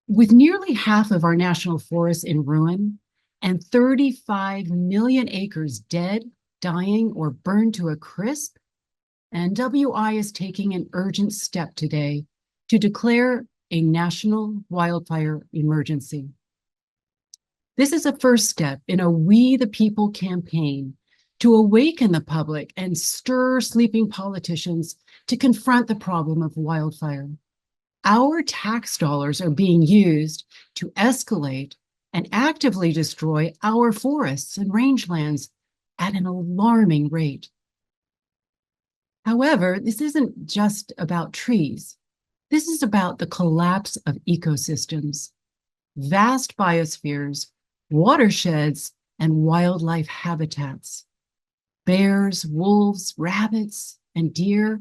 With nearly half of our national forests in ruin and 35 million acres dead, dying, or burned to a crisp, NWI is taking an urgent step today to declare a national wildfire emergency. This is a first step in a We the People campaign to awaken the public and stir sleeping politicians to confront the problem of wildfire. Our tax dollars are being used to escalate and actively destroy our forests and rangelands at an alarming rate. However, this isn't just about trees. This is about the collapse of ecosystems, vast biospheres, watersheds, and wildlife habitats. Bears, wolves, rabbits, and deer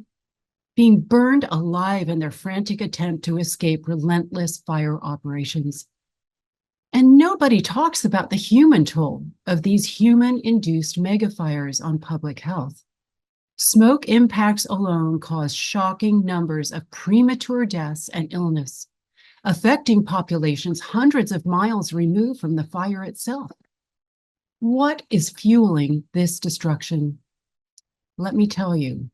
being burned alive in their frantic attempt to escape relentless fire operations. And nobody talks about the human toll of these human-induced megafires on public health. Smoke impacts alone cause shocking numbers of premature deaths and illness, affecting populations hundreds of miles removed from the fire itself. What is fueling this destruction? Let me tell you.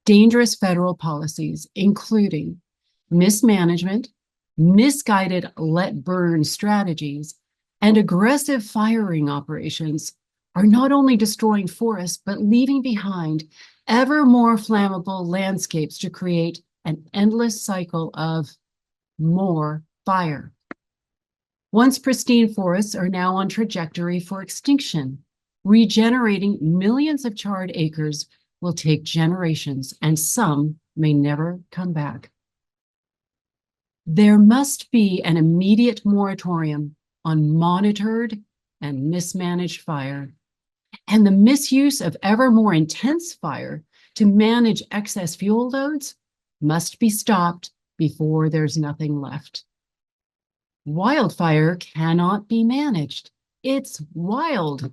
Dangerous federal policies, including mismanagement, misguided let-burn strategies, and aggressive firing operations, are not only destroying forests, but leaving behind ever more flammable landscapes to create an endless cycle of more fire. Once pristine forests are now on trajectory for extinction. Regenerating millions of charred acres will take generations, and some may never come back. There must be an immediate moratorium on monitored and mismanaged fire, and the misuse of ever more intense fire to manage excess fuel loads must be stopped before there's nothing left. Wildfire cannot be managed. It's wild.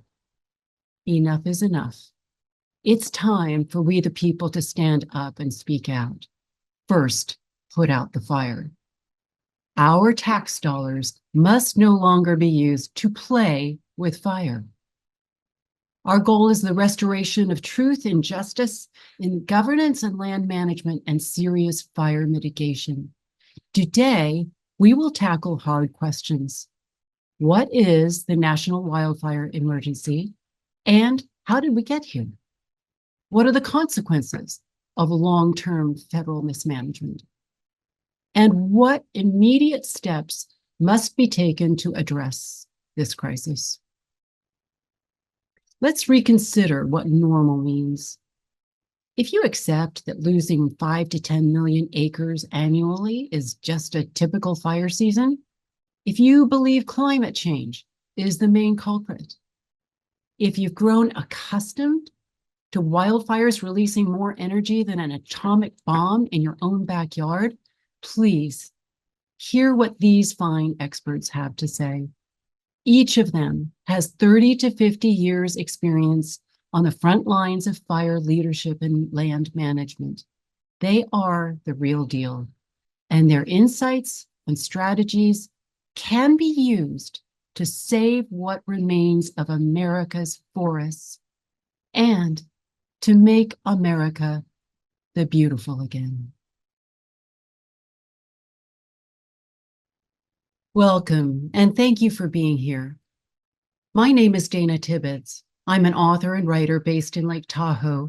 Enough is enough. It's time for we the people to stand up and speak out. First, put out the fire. Our tax dollars must no longer be used to play with fire. Our goal is the restoration of truth and justice in governance and land management and serious fire mitigation. Today, we will tackle hard questions. What is the National Wildfire Emergency, and how did we get here? What are the consequences of long-term federal mismanagement? And what immediate steps must be taken to address this crisis? Let's reconsider what normal means. If you accept that losing 5 to 10 million acres annually is just a typical fire season, if you believe climate change is the main culprit, if you've grown accustomed to wildfires releasing more energy than an atomic bomb in your own backyard, please hear what these fine experts have to say. Each of them has 30 to 50 years experience on the front lines of fire leadership and land management. They are the real deal, and their insights and strategies can be used to save what remains of America's forests and to make America the beautiful again. Welcome, and thank you for being here. My name is Dana Tibbitts. I'm an author and writer based in Lake Tahoe,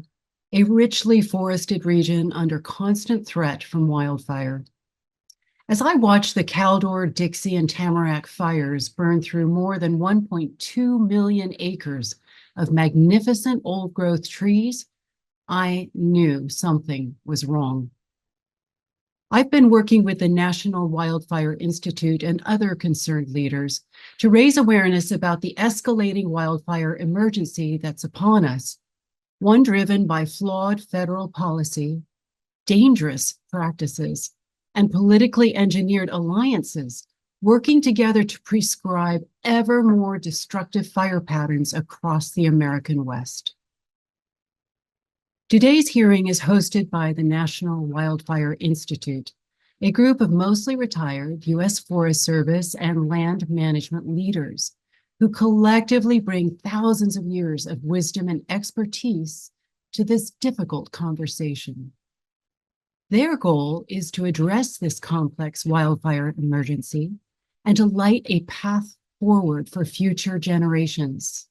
a richly forested region under constant threat from wildfire. As I watch the Caldor, Dixie, and Tamarack fires burn through more than 1.2 million acres of magnificent old-growth trees, I knew something was wrong. I've been working with the National Wildfire Institute and other concerned leaders to raise awareness about the escalating wildfire emergency that's upon us, one driven by flawed federal policy, dangerous practices, and politically engineered alliances working together to prescribe ever more destructive fire patterns across the American West. Today's hearing is hosted by the National Wildfire Institute, a group of mostly retired U.S. Forest Service and land management leaders who collectively bring thousands of years of wisdom and expertise to this difficult conversation. Their goal is to address this complex wildfire emergency and to light a path forward for future generations.